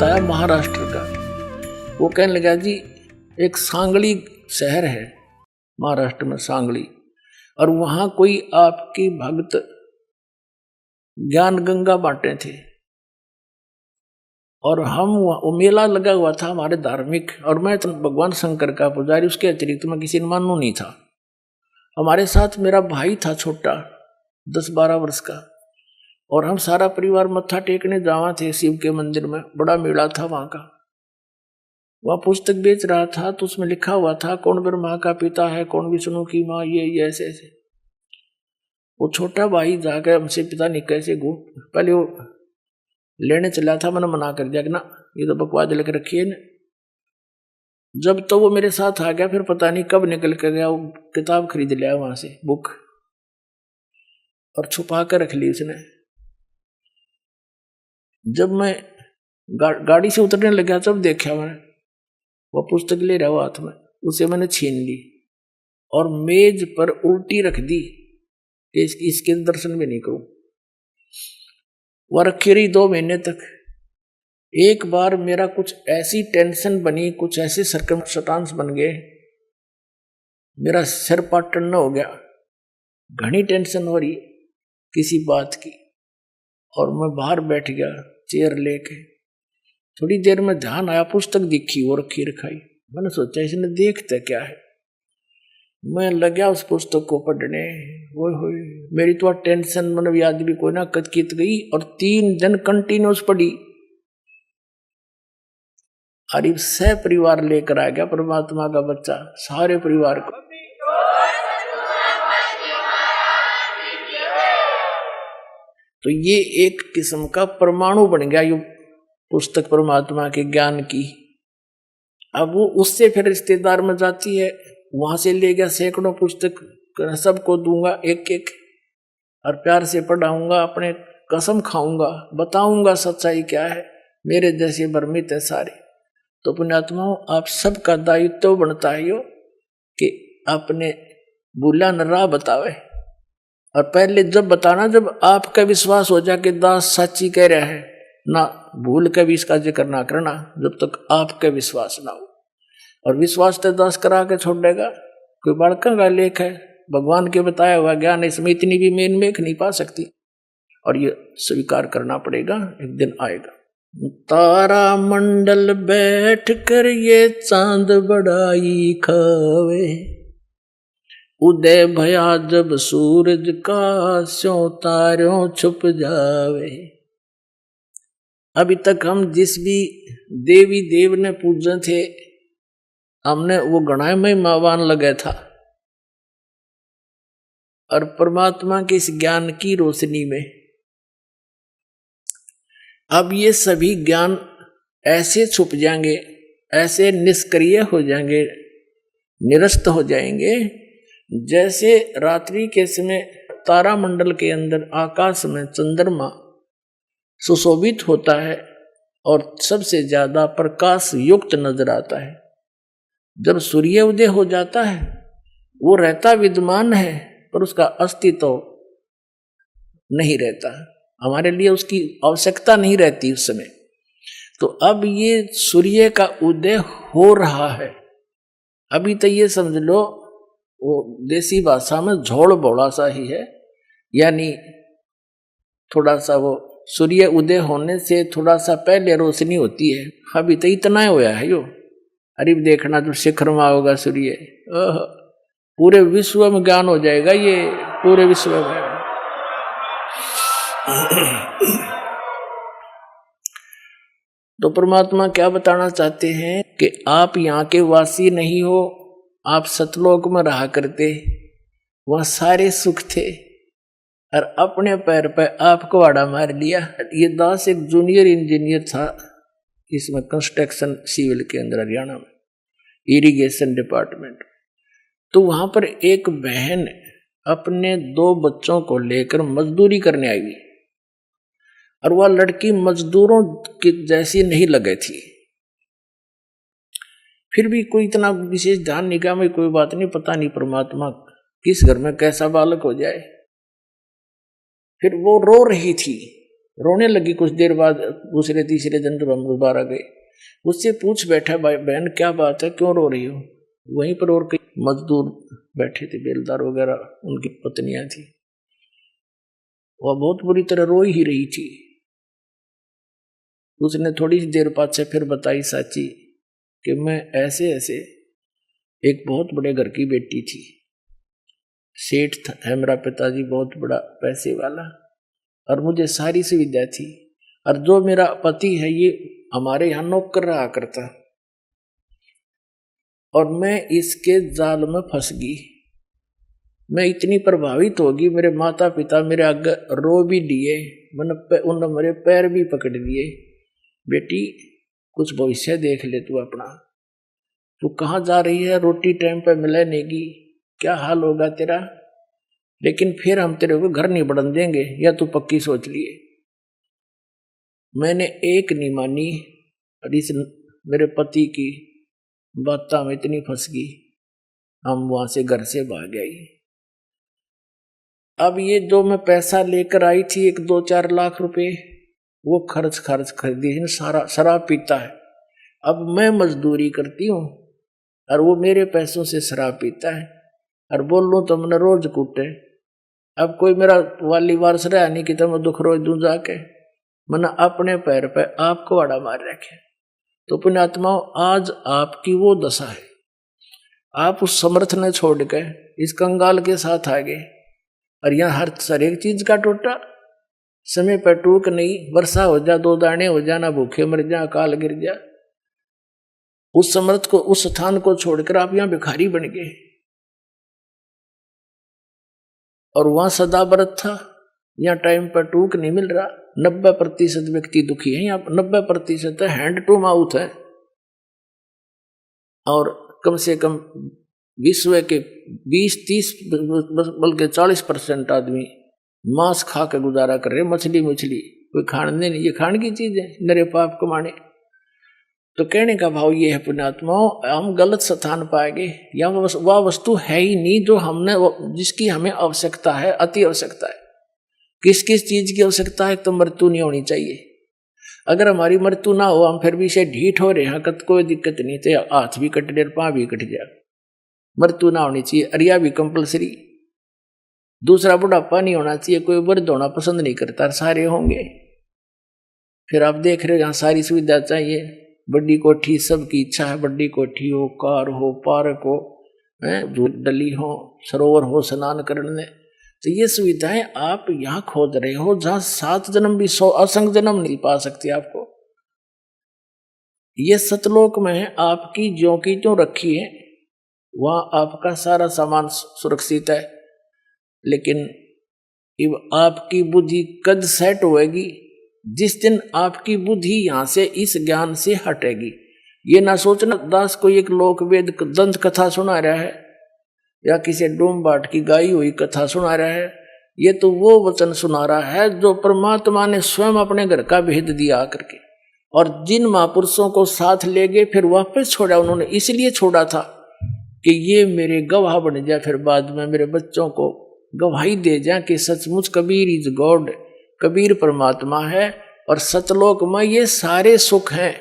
बताया महाराष्ट्र का। वो कहने लगा जी एक सांगली शहर है महाराष्ट्र में, सांगली, और वहां कोई आपकी भक्त ज्ञान गंगा बांटे थे, और हम वो मेला लगा हुआ था हमारे धार्मिक, और मैं तो भगवान शंकर का पुजारी, उसके अतिरिक्त मैं किसी ने मानू नहीं था। हमारे साथ मेरा भाई था छोटा 10-12 वर्ष का, और हम सारा परिवार मत्था टेकने जावा थे शिव के मंदिर में, बड़ा मेला था वहां का। वह पुस्तक बेच रहा था तो उसमें लिखा हुआ था कौन ब्रह्मा का पिता है, कौन विष्णु की माँ, ये ऐसे ऐसे। वो छोटा भाई जाकर हमसे पिता नहीं कैसे पहले वो लेने चला था, मैंने मना कर दिया कि ना ये तो बकवास लिख रखी है ना। जब तो वो मेरे साथ आ गया, फिर पता नहीं कब निकल कर गया, वो किताब खरीद लिया वहां से, बुक, और छुपा कर रख ली उसने। जब मैं गाड़ी से उतरने लगा तब देखा मैंने वो पुस्तक ले रहा हुआ हाथ में, उसे मैंने छीन ली और मेज पर उल्टी रख दी कि इसके दर्शन भी नहीं करूं। वह रखी रही 2 महीने तक। एक बार मेरा कुछ ऐसी टेंशन बनी, कुछ ऐसे सर्कमस्टांस बन गए, मेरा सिर पाटन न हो गया, घनी टेंशन हो रही किसी बात की, और मैं बाहर बैठ गया चेयर लेके। थोड़ी देर में ध्यान आया, पुस्तक दिखी वो रखी रखाई। मैंने सोचा इसने देखता क्या है, मैं लगा उस पुस्तक को पढ़ने। वो मेरी तो टेंशन मतलब याद भी कोई ना कचकित गई, और 3 दिन कंटिन्यूस पढ़ी। अरे सह परिवार लेकर आ गया परमात्मा का बच्चा, सारे परिवार को। तो ये एक किस्म का परमाणु बन गया ये पुस्तक परमात्मा के ज्ञान की। अब वो उससे फिर रिश्तेदार में जाती है, वहां से ले गया सैकड़ों पुस्तक, सबको दूंगा एक एक, और प्यार से पढ़ाऊंगा, अपने कसम खाऊंगा, बताऊंगा सच्चाई क्या है, मेरे जैसे भ्रमित है सारे। तो पुण्यात्माओं, आप सबका दायित्व बनता है यो कि अपने भूला न राह बतावे, और पहले जब बताना जब आपका विश्वास हो जाए कि दास सच्ची कह रहा है, ना भूल के भी इसका जिक्र ना करना जब तक आपका विश्वास ना हो। और विश्वास तो दास करा के छोड़ देगा, कोई बड़का का लेख है, भगवान के बताया हुआ ज्ञान, इसमें इतनी भी मेन मेख नहीं पा सकती, और ये स्वीकार करना पड़ेगा, एक दिन आएगा। तारा मंडल बैठ कर ये चांद बड़ाई खावे, उदय भया जब सूरज का स्यों तारों छुप जावे। अभी तक हम जिस भी देवी देव ने पूजे थे, हमने वो गणाय में मावान लगे था, और परमात्मा के इस ज्ञान की रोशनी में अब ये सभी ज्ञान ऐसे छुप जाएंगे, ऐसे निष्क्रिय हो जाएंगे, निरस्त हो जाएंगे, जैसे रात्रि के समय तारामंडल के अंदर आकाश में चंद्रमा सुशोभित होता है और सबसे ज्यादा प्रकाश युक्त नजर आता है। जब सूर्य उदय हो जाता है वो रहता विद्यमान है, पर उसका अस्तित्व नहीं रहता, हमारे लिए उसकी आवश्यकता नहीं रहती उस समय। तो अब ये सूर्य का उदय हो रहा है। अभी तो ये समझ लो वो देसी भाषा में झोड़ बोड़ा सा ही है, यानी थोड़ा सा वो सूर्य उदय होने से थोड़ा सा पहले रोशनी होती है। अभी तो इतना होया है यो। अरे देखना जो शिखर में होगा सूर्य, पूरे विश्व में ज्ञान हो जाएगा, ये पूरे विश्व में। तो परमात्मा क्या बताना चाहते हैं कि आप यहाँ के वासी नहीं हो, आप सतलोक में रहा करते, वहां सारे सुख थे, और अपने पैर पर आपको आड़ा मार लिया। ये दास एक जूनियर इंजीनियर था इसमें, कंस्ट्रक्शन सिविल के अंदर, हरियाणा में इरिगेशन डिपार्टमेंट। तो वहां पर एक बहन अपने 2 बच्चों को लेकर मजदूरी करने आई हुई, और वह लड़की मजदूरों की जैसी नहीं लगे थी। फिर भी कोई इतना विशेष ध्यान नहीं किया, मैं कोई बात नहीं, पता नहीं परमात्मा किस घर में कैसा बालक हो जाए। फिर वो रो रही थी रोने लगी कुछ देर बाद। दूसरे तीसरे दिन जब हम दोबारा गए, उससे पूछ बैठा, बहन क्या बात है, क्यों रो रही हो? वहीं पर और कई मजदूर बैठे थे, बेलदार वगैरह, उनकी पत्नियां थी, वह बहुत बुरी तरह रो ही रही थी। उसने थोड़ी सी देर बाद से फिर बताई साची कि मैं ऐसे ऐसे एक बहुत बड़े घर की बेटी थी, सेठ है मेरा पिताजी, बहुत बड़ा पैसे वाला, और मुझे सारी सुविधा थी, और जो मेरा पति है ये हमारे यहाँ नौकर रहा करता, और मैं इसके जाल में फंस गई। मैं इतनी प्रभावित होगी, मेरे माता पिता मेरे आगे रो भी दिए, उन्होंने मेरे पैर भी पकड़ लिए, बेटी कुछ भविष्य देख ले तू अपना, तू कहाँ जा रही है, रोटी टाइम पे मिले नेगी, क्या हाल होगा तेरा, लेकिन फिर हम तेरे को घर नहीं बढ़न देंगे, या तू पक्की सोच लिए। मैंने एक नहीं मानी, और इस मेरे पति की बातों में इतनी फंस गई, हम वहां से घर से भाग आई। अब ये जो मैं पैसा लेकर आई थी 1-2-4 लाख रुपए, वो खर्च कर दिए, सारा शराब पीता है। अब मैं मजदूरी करती हूँ और वो मेरे पैसों से शराब पीता है, और बोल लूँ तो मैंने रोज कूटे। अब कोई मेरा वाली वारस रहा नहीं कि तो मैं दुख रोज दूं जाके, मैंने अपने पैर पे आपको आड़ा मार रखे। तो पुण्यात्माओं, आज आपकी वो दशा है, आप उस समर्थ ने छोड़ के इस कंगाल के साथ आ गए, और यहाँ हर एक चीज का टोटा, समय पर टूक नहीं, वर्षा हो जा, 2 दाने हो जा, ना भूखे मर जा, अकाल गिर जा। उस समर्थ को, उस स्थान को छोड़कर आप यहाँ भिखारी बन गए, और वहां सदा व्रत था, यहाँ टाइम पर टूक नहीं मिल रहा। 90% व्यक्ति दुखी है, यहाँ 90% हैंड टू माउथ है, और कम से कम विश्व के 20-30 बल्कि 40% आदमी मांस खा के गुजारा कर रहे, मछली कोई खाने नहीं, ये खाने की चीज है, नरे पाप कमाने। तो कहने का भाव ये है पुण्यात्माओं, हम गलत स्थान पाएंगे, या वह वस्तु है ही नहीं जो हमने, जिसकी हमें आवश्यकता है, अति आवश्यकता है। किस किस चीज की आवश्यकता है? तो मृत्यु नहीं होनी चाहिए। अगर हमारी मृत्यु ना हो, हम फिर भी से ढीठ हो रहे हैं, कोई दिक्कत नहीं, तो हाथ भी कट जाए, पाँव भी कट जाए, मृत्यु ना होनी चाहिए। अरिया भी कंपलसरी। दूसरा, बुढ़ापा नहीं होना चाहिए, कोई वृद्ध होना पसंद नहीं करता, सारे होंगे। फिर आप देख रहे हो यहाँ सारी सुविधा चाहिए, बड़ी कोठी, सबकी इच्छा है बड़ी कोठी हो, कार हो, पार्क हो, डली हो, सरोवर हो स्नान करने। तो ये सुविधाएं आप यहाँ खोज रहे हो, जहां 7 जन्म भी 100 असंख्य जन्म नहीं पा सकती आपको। ये सतलोक में है, आपकी ज्यों की त्यों रखी है, वहां आपका सारा सामान सुरक्षित है। लेकिन आपकी बुद्धि कद सेट होएगी जिस दिन आपकी बुद्धि यहां से इस ज्ञान से हटेगी। ये ना सोचना दास कोई एक लोक वेद दंत कथा सुना रहा है, या किसी डोम बाट की गाई हुई कथा सुना रहा है। ये तो वो वचन सुना रहा है जो परमात्मा ने स्वयं अपने घर का भेद दिया आकर के, और जिन महापुरुषों को साथ ले गए फिर वापस छोड़ा। उन्होंने इसलिए छोड़ा था कि ये मेरे गवाह बन जाए, फिर बाद में मेरे बच्चों को गवाही दे जाए कि सचमुच कबीर इज गॉड, कबीर परमात्मा है, और सतलोक में ये सारे सुख हैं।